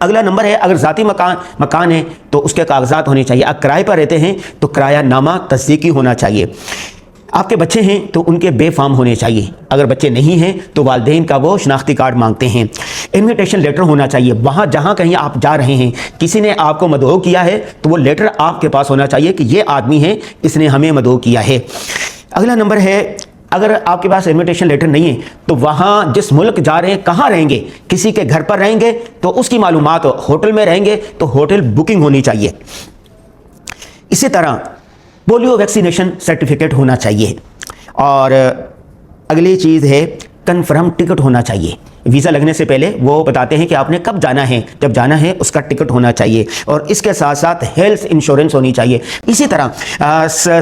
اگلا نمبر ہے اگر ذاتی مکان ہے تو اس کے کاغذات ہونے چاہیے. اگر کرائے پر رہتے ہیں تو کرایہ نامہ تصدیقی ہونا چاہیے. آپ کے بچے ہیں تو ان کے بے فارم ہونے چاہیے. اگر بچے نہیں ہیں تو والدین کا وہ شناختی کارڈ مانگتے ہیں. انویٹیشن لیٹر ہونا چاہیے. وہاں جہاں کہیں آپ جا رہے ہیں, کسی نے آپ کو مدعو کیا ہے تو وہ لیٹر آپ کے پاس ہونا چاہیے کہ یہ آدمی ہے, اس نے ہمیں مدعو کیا ہے. اگلا نمبر ہے اگر آپ کے پاس انویٹیشن لیٹر نہیں ہے تو وہاں جس ملک جا رہے ہیں کہاں رہیں گے, کسی کے گھر پر رہیں گے تو اس کی معلومات, ہوٹل میں رہیں گے تو ہوٹل بکنگ ہونی چاہیے. اسی طرح پولیو ویکسینیشن سرٹیفکیٹ ہونا چاہیے. اور اگلی چیز ہے کنفرم ٹکٹ ہونا چاہیے. ویزا لگنے سے پہلے وہ بتاتے ہیں کہ آپ نے کب جانا ہے, جب جانا ہے اس کا ٹکٹ ہونا چاہیے. اور اس کے ساتھ ساتھ ہیلتھ انشورنس ہونی چاہیے. اسی طرح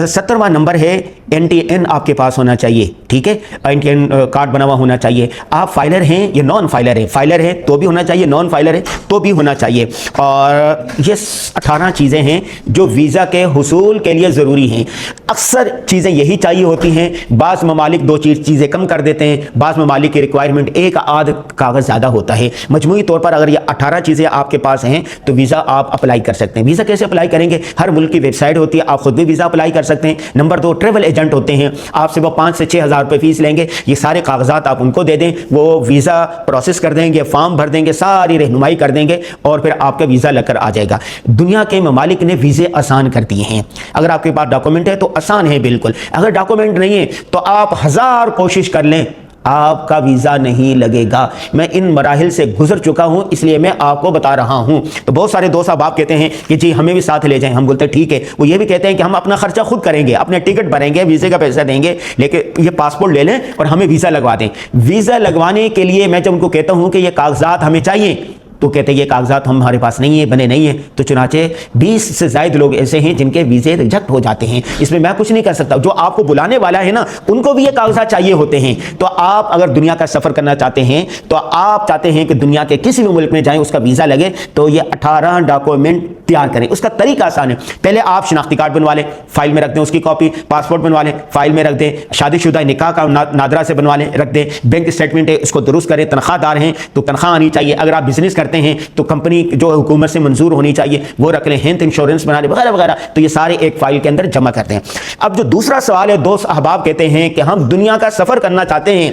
70واں نمبر ہے NTN آپ کے پاس ہونا چاہیے. ٹھیک ہے, NTN کارڈ بنا ہوا ہونا چاہیے. آپ فائلر ہیں یا نان فائلر ہیں, فائلر ہے تو بھی ہونا چاہیے, نان فائلر ہے تو بھی ہونا چاہیے. اور یہ 18 چیزیں ہیں جو ویزا کے حصول کے لیے ضروری ہیں. اکثر چیزیں یہی چاہیے ہوتی ہیں. بعض ممالک 2 چیزیں کم کر دیتے ہیں, بعض ممالک کی ریکوائرمنٹ ایک آدھ کاغذ زیادہ ہوتا ہے. مجموعی طور پر اگر یہ 18 چیزیں آپ کے پاس ہیں تو ویزا آپ اپلائی کر سکتے ہیں. ویزا کیسے اپلائی کریں گے؟ ہر ملک کی ویب سائٹ ہوتی ہے, آپ خود بھی ویزا اپلائی کر سکتے ہیں. نمبر 2 ٹریول ایجنٹ ہوتے ہیں, آپ سے وہ 5 سے 6 ہزار روپے فیس لیں گے. یہ سارے کاغذات آپ ان کو دے دیں, وہ ویزا پروسیس کر دیں گے, فارم بھر دیں گے, ساری رہنمائی کر دیں گے اور پھر آپ کا ویزا لگ کر آ جائے گا. دنیا کے ممالک نے ویزے آسان کر دیے ہیں. اگر آپ کے پاس ڈاکومنٹ ہے تو آسان ہے بالکل. اگر ڈاکومنٹ نہیں ہے تو آپ 1000 کوشش کر لیں, آپ کا ویزا نہیں لگے گا. میں ان مراحل سے گزر چکا ہوں اس لیے میں آپ کو بتا رہا ہوں. تو بہت سارے دوست احباب کہتے ہیں کہ جی ہمیں بھی ساتھ لے جائیں. ہم بولتے ہیں ٹھیک ہے. وہ یہ بھی کہتے ہیں کہ ہم اپنا خرچہ خود کریں گے, اپنے ٹکٹ بھریں گے, ویزے کا پیسہ دیں گے, لیکن یہ پاسپورٹ لے لیں اور ہمیں ویزا لگوا دیں. ویزا لگوانے کے لیے میں جب ان کو کہتا ہوں کہ یہ کاغذات ہمیں چاہیے تو کہتے ہیں یہ کاغذات ہمارے پاس نہیں ہے, بنے نہیں ہیں. تو چنانچہ 20 سے زائد لوگ ایسے ہیں جن کے ویزے ریجیکٹ ہو جاتے ہیں. اس میں کچھ نہیں کر سکتا. جو آپ کو بلانے والا ہے نا, ان کو بھی یہ کاغذات چاہیے ہوتے ہیں. تو آپ اگر دنیا کا سفر کرنا چاہتے ہیں تو آپ چاہتے ہیں کہ دنیا کے کسی بھی ملک میں جائیں, اس کا ویزا لگے, تو یہ 18 ڈاکومنٹ تیار کریں. اس کا طریقہ آسان ہے. پہلے آپ شناختی کارڈ بنوا لیں, فائل میں رکھ دیں, اس کی کاپی. پاسپورٹ بنوا لیں, فائل میں رکھ دیں. شادی شدہ نکاح کا نادرا سے بنوا لیں, رکھ دیں. بینک اسٹیٹمنٹ ہے اس کو درست کریں. تنخواہ دار ہیں تو تنخواہ آنی چاہیے. اگر آپ بزنس کرتے ہیں تو کمپنی جو حکومت سے منظور ہونی چاہیے وہ رکھ لیں. ہیلتھ انشورنس بنا لیں وغیرہ وغیرہ. تو یہ سارے ایک فائل کے اندر جمع کرتے ہیں. اب جو دوسرا سوال ہے, دوست احباب کہتے ہیں کہ ہم دنیا کا سفر کرنا چاہتے ہیں,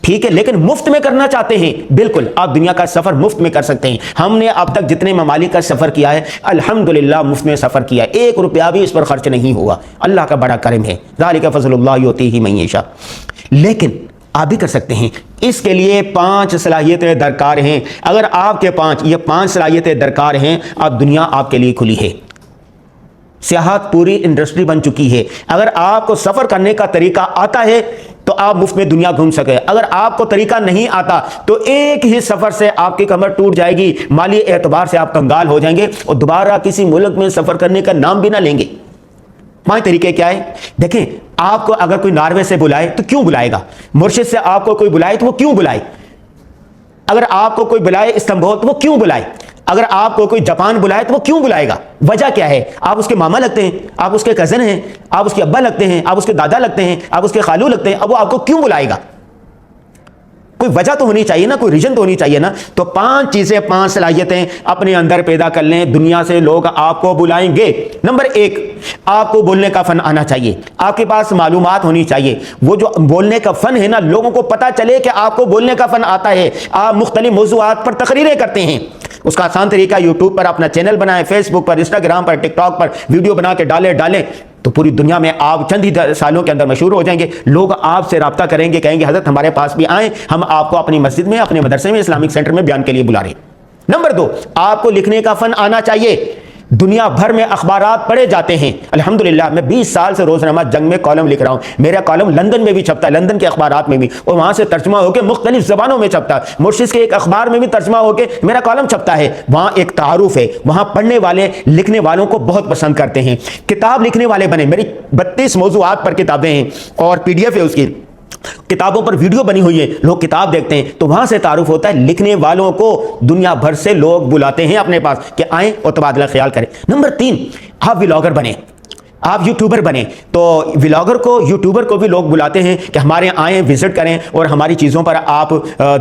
ٹھیک ہے, لیکن مفت میں کرنا چاہتے ہیں. بالکل, آپ دنیا کا سفر مفت میں کر سکتے ہیں. ہم نے اب تک جتنے ممالک کا سفر کیا ہے الحمدللہ مفت میں سفر کیا ہے. 1 روپیہ بھی اس پر خرچ نہیں ہوا. اللہ کا بڑا کرم ہے. ذالک فضل اللہ یؤتیہ من یشاء. لیکن آپ بھی کر سکتے ہیں. اس کے لیے 5 صلاحیتیں درکار ہیں. اگر آپ کے 5 صلاحیتیں درکار ہیں, اب دنیا آپ کے لیے کھلی ہے. سیاحت پوری انڈسٹری بن چکی ہے. اگر آپ کو سفر کرنے کا طریقہ آتا ہے تو آپ مفت میں دنیا گھوم سکے. اگر آپ کو طریقہ نہیں آتا تو ایک ہی سفر سے آپ کی کمر ٹوٹ جائے گی, مالی اعتبار سے آپ کنگال ہو جائیں گے اور دوبارہ کسی ملک میں سفر کرنے کا نام بھی نہ لیں گے. 5 طریقے کیا ہے؟ دیکھیں, آپ کو اگر کوئی ناروے سے بلائے تو کیوں بلائے گا؟ مرشد سے آپ کو کوئی بلائے تو وہ کیوں بلائے؟ اگر آپ کو کوئی بلائے استنبول تو وہ کیوں بلائے؟ اگر آپ کو کوئی جاپان بلائے تو وہ کیوں بلائے گا؟ وجہ کیا ہے؟ آپ اس کے ماما لگتے ہیں, آپ اس کے کزن ہیں, آپ اس کے ابا لگتے ہیں, آپ اس کے دادا لگتے ہیں, آپ اس کے خالو لگتے ہیں. اب وہ آپ کو کیوں بلائے گا؟ کوئی وجہ تو ہونی چاہیے نا, کوئی ریزن تو ہونی چاہیے نا. تو 5 چیزیں, 5 صلاحیتیں اپنے اندر پیدا کر لیں. دنیا سے لوگ آپ کو بلائیں گے. نمبر 1, آپ کو بولنے کا فن آنا چاہیے. آپ کے پاس معلومات ہونی چاہیے. وہ جو بولنے کا فن ہے نا, لوگوں کو پتا چلے کہ آپ کو بولنے کا فن آتا ہے. آپ مختلف موضوعات پر تقریریں کرتے ہیں. اس کا آسان طریقہ, یوٹیوب پر اپنا چینل بنائیں, فیس بک پر, انسٹاگرام پر, ٹک ٹاک پر ویڈیو بنا کے ڈالیں تو پوری دنیا میں آپ چند ہی سالوں کے اندر مشہور ہو جائیں گے. لوگ آپ سے رابطہ کریں گے, کہیں گے حضرت ہمارے پاس بھی آئیں, ہم آپ کو اپنی مسجد میں, اپنے مدرسے میں, اسلامک سینٹر میں بیان کے لیے بلا رہے ہیں. نمبر 2, آپ کو لکھنے کا فن آنا چاہیے. دنیا بھر میں اخبارات پڑھے جاتے ہیں. الحمدللہ میں 20 سال سے روزنامہ جنگ میں کالم لکھ رہا ہوں. میرا کالم لندن میں بھی چھپتا ہے, لندن کے اخبارات میں بھی, اور وہاں سے ترجمہ ہو کے مختلف زبانوں میں چھپتا ہے. مرشد کے ایک اخبار میں بھی ترجمہ ہو کے میرا کالم چھپتا ہے. وہاں ایک تعارف ہے, وہاں پڑھنے والے لکھنے والوں کو بہت پسند کرتے ہیں. کتاب لکھنے والے بنے. میری 32 موضوعات پر کتابیں ہیں اور PDF ہے اس کی. کتابوں پر ویڈیو بنی ہوئی ہے, لوگ کتاب دیکھتے ہیں. تو وہاں سے تعارف ہوتا ہے. لکھنے والوں کو دنیا بھر سے لوگ بلاتے ہیں اپنے پاس کہ آئیں اور تبادلہ خیال کریں. نمبر 3, آپ ولاگر بنیں. آپ یوٹیوبر بنے تو ولاگر کو یوٹیوبر کو بھی لوگ بلاتے ہیں کہ ہمارے آئیں وزٹ کریں اور ہماری چیزوں پر آپ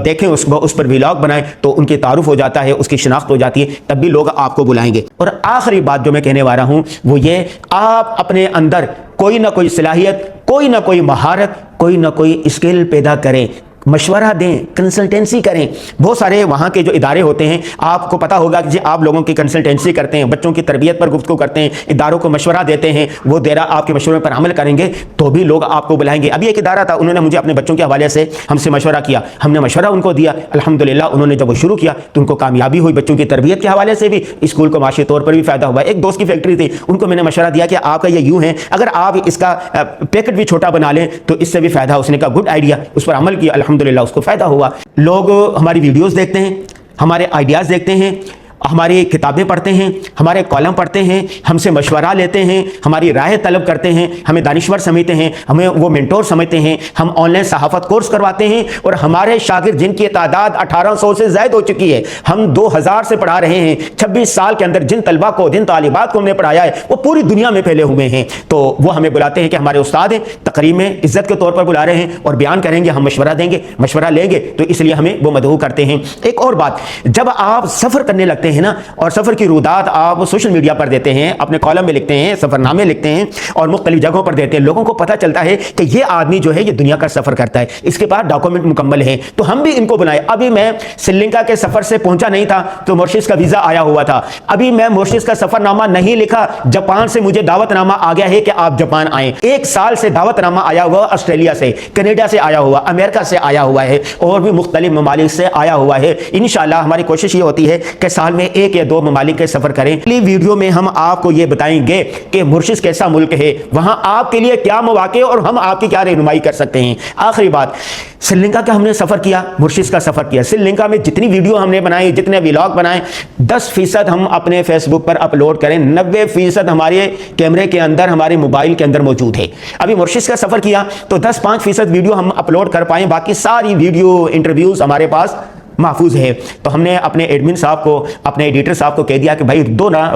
دیکھیں، اس پر ولاگ بنائیں، تو ان کی تعارف ہو جاتا ہے، اس کی شناخت ہو جاتی ہے، تب بھی لوگ آپ کو بلائیں گے۔ اور آخری بات جو میں کہنے والا ہوں وہ یہ، آپ اپنے اندر کوئی نہ کوئی صلاحیت، کوئی نہ کوئی مہارت، کوئی نہ کوئی اسکل پیدا کریں، مشورہ دیں، کنسلٹنسی کریں۔ بہت سارے وہاں کے جو ادارے ہوتے ہیں، آپ کو پتا ہوگا کہ جی آپ لوگوں کی کنسلٹنسی کرتے ہیں، بچوں کی تربیت پر گفتگو کرتے ہیں، اداروں کو مشورہ دیتے ہیں، وہ دیرا آپ کے مشورے پر عمل کریں گے تو بھی لوگ آپ کو بلائیں گے۔ ابھی ایک ادارہ تھا، انہوں نے مجھے اپنے بچوں کے حوالے سے ہم سے مشورہ کیا، ہم نے مشورہ ان کو دیا، الحمدللہ انہوں نے جب وہ شروع کیا تو ان کو کامیابی ہوئی، بچوں کی تربیت کے حوالے سے بھی، اسکول کو معاشی طور پر بھی فائدہ ہوا۔ ایک دوست کی فیکٹری تھی، ان کو میں نے مشورہ دیا کہ آپ کا یہ یوں ہے، اگر آپ اس کا پیکٹ بھی چھوٹا بنا لیں تو اس سے بھی فائدہ۔ اس نے کہا گڈ آئیڈیا، اس پر عمل کیا، الحمدللہ اس کو فائدہ ہوا۔ لوگ ہماری ویڈیوز دیکھتے ہیں، ہمارے آئیڈیاز دیکھتے ہیں، ہماری کتابیں پڑھتے ہیں، ہمارے کالم پڑھتے ہیں، ہم سے مشورہ لیتے ہیں، ہماری رائے طلب کرتے ہیں، ہمیں دانشور سمجھتے ہیں، ہمیں وہ مینٹور سمجھتے ہیں، ہم آن لائن صحافت کورس کرواتے ہیں، اور ہمارے شاگرد جن کی تعداد 1800 سے زائد ہو چکی ہے، ہم 2000 سے پڑھا رہے ہیں۔ 26 سال کے اندر جن طلبہ کو، جن طالبات کو ہم نے پڑھایا ہے وہ پوری دنیا میں پھیلے ہوئے ہیں، تو وہ ہمیں بلاتے ہیں کہ ہمارے استاد ہیں، تقریب میں عزت کے طور پر بلا رہے ہیں اور بیان کریں گے، ہم مشورہ دیں گے، مشورہ لیں گے، تو اس لیے ہمیں وہ مدعو کرتے ہیں۔ ایک اور بات، جب آپ سفر کرنے لگتے ہیں نا، اور سفر کی رودات آپ سوشل میڈیا پر دیتے ہیں، اپنے کالم میں لکھتے ہیں، سفر نامے لکھتے ہیں اور مختلف جگہوں پر دیتے ہیں، لوگوں کو پتہ چلتا ہے کہ یہ آدمی جو ہے یہ دنیا کا سفر کرتا ہے، اس کے پاس ڈاکومنٹ مکمل ہیں، تو ہم بھی ان کو بنائے۔ ابھی میں سری لنکا کے سفر سے پہنچا نہیں تھا تو مورشس کا ویزا آیا ہوا تھا، ابھی میں مورشس کا سفر نامہ نہیں لکھا، جاپان سے مجھے دعوت نامہ آ گیا ہے کہ آپ جاپان آئیں۔ 1 سال سے دعوت نامہ آیا ہوا، آسٹریلیا سے، کینیڈا سے آیا ہوا، امریکہ سے آیا ہوا ہے، اور بھی مختلف ممالک سے آیا ہوا ہے۔ انشاءاللہ ہماری کوشش یہ ہوتی ہے کہ سال میں 1 یا 2 ممالک کے سفر کریں۔ اگلی ویڈیو میں ہم آپ کو یہ بتائیں گے کہ مورشس کیسا ملک ہے، وہاں آپ کے لیے کیا مواقع اور ہم آپ کی کیا رہنمائی کر سکتے ہیں۔ آخری بات، سری لنکا کا ہم نے سفر کیا، مورشس کا سفر کیا۔ سری لنکا میں جتنی ویڈیو ہم نے بنائی، جتنے ولاگ بنائے، 10% ہم اپنے فیس بک پر اپلوڈ کریں، 90% ہمارے کیمرے کے اندر، ہمارے موبائل کے اندر موجود ہے۔ ابھی مورشس کا سفر کیا تو 5% ویڈیو ہم اپلوڈ کر پائیں، باقی ساری ویڈیو انٹرویوز ہمارے پاس محفوظ ہے۔ تو ہم نے اپنے ایڈمن صاحب کو، اپنے ایڈیٹر صاحب کو کہہ دیا کہ بھائی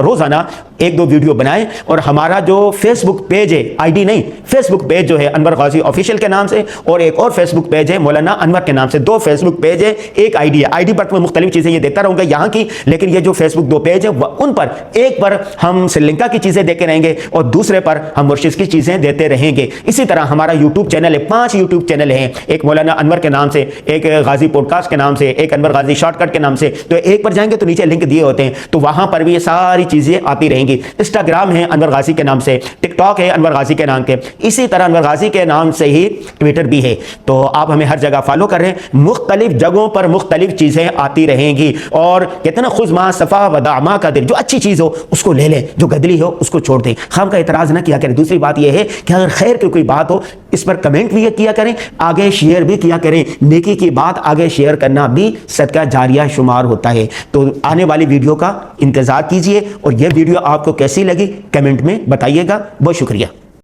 روزانہ 1-2 ویڈیو بنائیں، اور ہمارا جو فیس بک پیج ہے، آئی ڈی نہیں، فیس بک پیج جو ہے انور غازی آفیشیل کے نام سے، اور ایک اور فیس بک پیج ہے مولانا انور کے نام سے، 2 فیس بک پیج ہے، ایک آئی ڈی ہے۔ آئی ڈی پر میں مختلف چیزیں یہ دیتا رہوں گا یہاں کی، لیکن یہ جو فیس بک 2 پیج ہیں ان پر، ایک پر ہم سری لنکا کی چیزیں دیتے رہیں گے اور دوسرے پر ہم مورشس کی چیزیں دیتے رہیں گے۔ اسی طرح ہمارا یوٹیوب چینل ہے، 5 یوٹیوب چینل ہیں، ایک مولانا انور کے نام سے، ایک غازی پوڈ کاسٹ کے نام سے، ایک انور غازی شارٹ کٹ کے نام سے۔ تو ایک پر جائیں گے تو نیچے لنک دیے ہوتے ہیں، تو وہاں پر بھی یہ ساری چیزیں آتی رہیں گی۔ انسٹاگرام ہے انور غازی کے نام سے، ٹک ٹاک ہے انور غازی کے نام کے، اسی طرح انور غازی کے نام سے ہی ٹویٹر بھی ہے۔ تو آپ ہمیں ہر جگہ فالو کر رہے ہیں، مختلف جگہوں پر مختلف چیزیں آتی رہیں گی، اور کہتے ہیں نا خذ ما صفا ودع ما قدر، جو اچھی چیز ہو اس کو لے لیں، جو گدلی ہو اس کو چھوڑ دیں، خام کا اعتراض نہ کیا کریں۔ دوسری بات یہ ہے کہ اگر خیر کی کوئی بات ہو اس پر کمنٹ بھی کیا کریں، آگے شیئر بھی کیا کریں، نیکی کی بات آگے شیئر کرنا بھی صدقہ جاریہ شمار ہوتا ہے۔ تو آنے والی ویڈیو کا انتظار کیجئے، اور یہ ویڈیو آپ کو کیسی لگی کمنٹ میں بتائیے گا۔ بہت شکریہ۔